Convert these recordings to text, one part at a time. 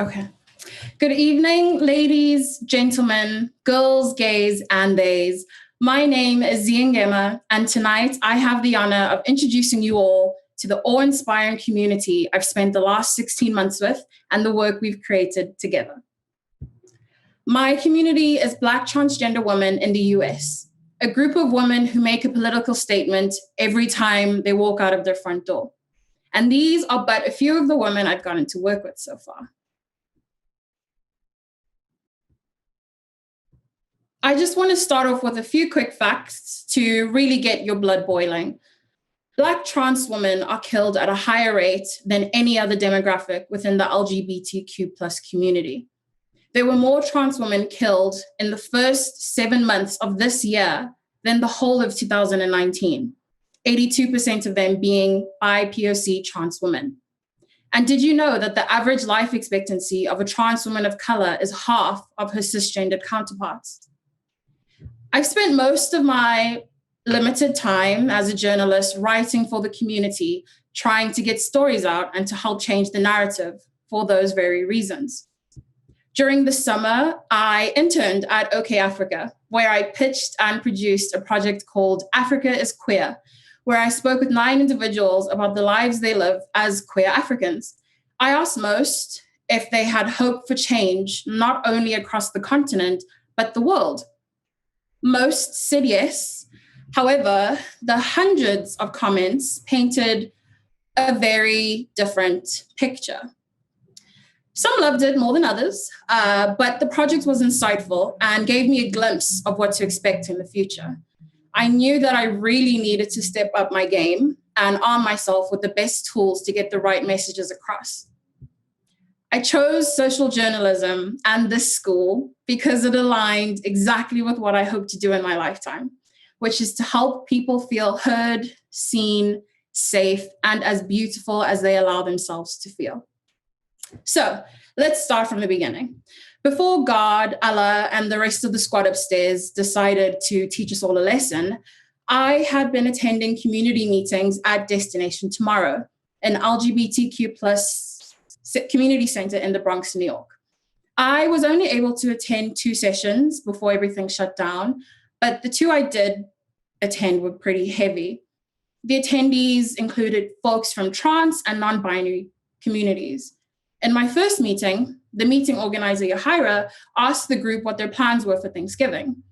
Okay. Good evening, ladies, gentlemen, girls, gays, and theys. My name is Zee Ngema, and tonight I have the honor of introducing you all to the awe-inspiring community I've spent the last 16 months with and the work we've created together. My community is Black transgender women in the US, a group of women who make a political statement every time they walk out of their front door. And these are but a few of the women I've gotten to work with so far. I just want to start off with a few quick facts to really get your blood boiling. Black trans women are killed at a higher rate than any other demographic within the LGBTQ plus community. There were more trans women killed in the first 7 months of this year than the whole of 2019, 82% of them being BIPOC trans women. And did you know that the average life expectancy of a trans woman of color is half of her cisgendered counterparts? I've spent most of my limited time as a journalist writing for the community, trying to get stories out and to help change the narrative for those very reasons. During the summer, I interned at OK Africa, where I pitched and produced a project called Africa is Queer, where I spoke with 9 individuals about the lives they live as queer Africans. I asked most if they had hope for change, not only across the continent, but the world. Most said yes. However, the hundreds of comments painted a very different picture. Some loved it more than others, but the project was insightful and gave me a glimpse of what to expect in the future. I knew that I really needed to step up my game and arm myself with the best tools to get the right messages across. I chose social journalism and this school because it aligned exactly with what I hope to do in my lifetime, which is to help people feel heard, seen, safe, and as beautiful as they allow themselves to feel. So let's start from the beginning. Before God, Allah, and the rest of the squad upstairs decided to teach us all a lesson, I had been attending community meetings at Destination Tomorrow, an LGBTQ plus community center in the Bronx, New York. I was only able to attend 2 sessions before everything shut down, but the 2 I did attend were pretty heavy. The attendees included folks from trans and non-binary communities. In my first meeting, the meeting organizer, Yahira, asked the group what their plans were for Thanksgiving.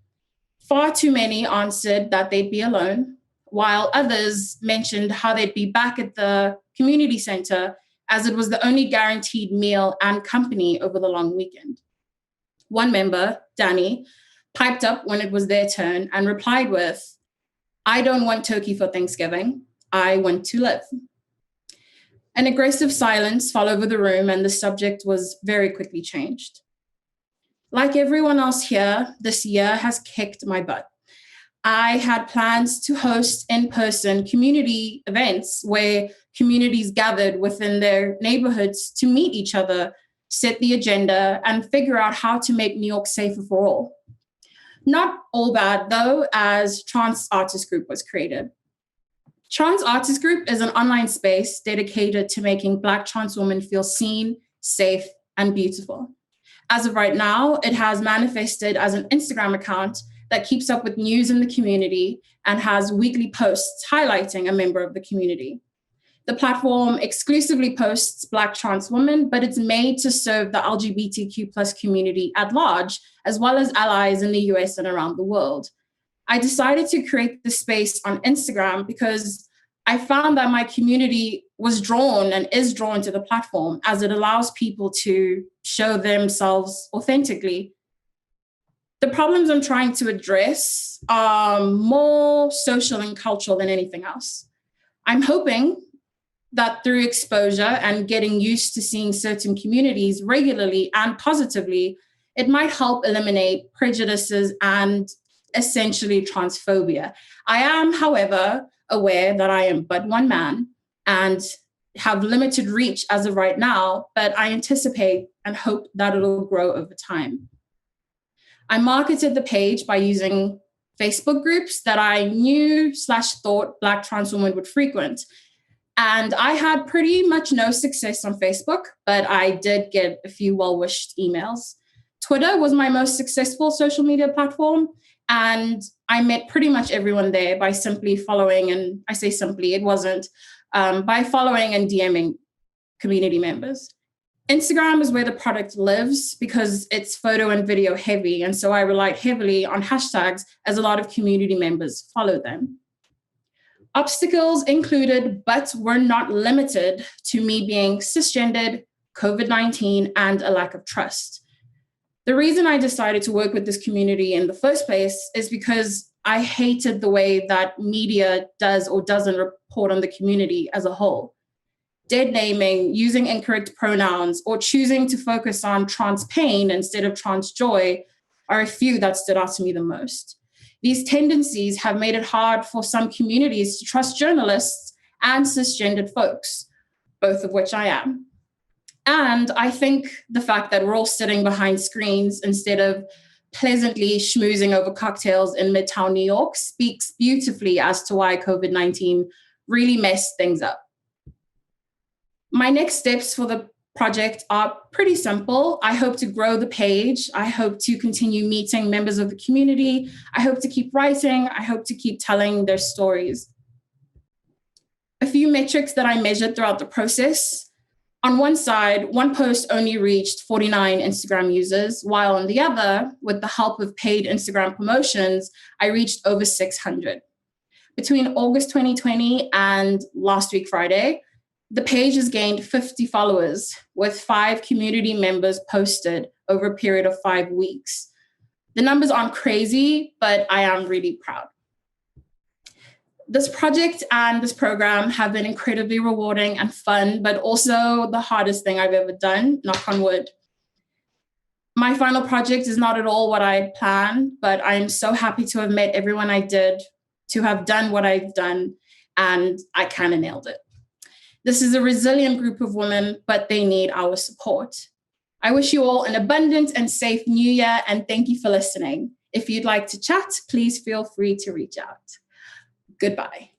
Far too many answered that they'd be alone, while others mentioned how they'd be back at the community center as it was the only guaranteed meal and company over the long weekend. One member, Danny, piped up when it was their turn and replied with, "I don't want turkey for Thanksgiving. I want to live." An aggressive silence fell over the room and the subject was very quickly changed. Like everyone else here, this year has kicked my butt. I had plans to host in-person community events where communities gathered within their neighborhoods to meet each other, set the agenda, and figure out how to make New York safer for all. Not all bad, though, as Trans Artist Group was created. Trans Artist Group is an online space dedicated to making Black trans women feel seen, safe, and beautiful. As of right now, it has manifested as an Instagram account that keeps up with news in the community and has weekly posts highlighting a member of the community. The platform exclusively posts Black trans women, but it's made to serve the LGBTQ plus community at large, as well as allies in the US and around the world. I decided to create the space on Instagram because I found that my community was drawn and is drawn to the platform as it allows people to show themselves authentically. The problems I'm trying to address are more social and cultural than anything else. I'm hoping that through exposure and getting used to seeing certain communities regularly and positively, it might help eliminate prejudices and essentially transphobia. I am, however, aware that I am but one man and have limited reach as of right now, but I anticipate and hope that it'll grow over time. I marketed the page by using Facebook groups that I knew/thought Black trans women would frequent. And I had pretty much no success on Facebook, but I did get a few well-wished emails. Twitter was my most successful social media platform, and I met pretty much everyone there by simply following, and I say simply, it wasn't, by following and DMing community members. Instagram is where the product lives because it's photo and video heavy, and so I relied heavily on hashtags as a lot of community members follow them. Obstacles included, but were not limited to me being cisgendered, COVID-19, and a lack of trust. The reason I decided to work with this community in the first place is because I hated the way that media does or doesn't report on the community as a whole. Dead naming, using incorrect pronouns, or choosing to focus on trans pain instead of trans joy are a few that stood out to me the most. These tendencies have made it hard for some communities to trust journalists and cisgendered folks, both of which I am. And I think the fact that we're all sitting behind screens instead of pleasantly schmoozing over cocktails in Midtown New York speaks beautifully as to why COVID-19 really messed things up. My next steps for the project are pretty simple. I hope to grow the page. I hope to continue meeting members of the community. I hope to keep writing. I hope to keep telling their stories. A few metrics that I measured throughout the process. On one side, one post only reached 49 Instagram users, while on the other, with the help of paid Instagram promotions, I reached over 600. Between August 2020 and last week, Friday, the page has gained 50 followers, with 5 community members posted over a period of 5 weeks. The numbers aren't crazy, but I am really proud. This project and this program have been incredibly rewarding and fun, but also the hardest thing I've ever done, knock on wood. My final project is not at all what I had planned, but I am so happy to have met everyone I did, to have done what I've done, and I kind of nailed it. This is a resilient group of women, but they need our support. I wish you all an abundant and safe new year, and thank you for listening. If you'd like to chat, please feel free to reach out. Goodbye.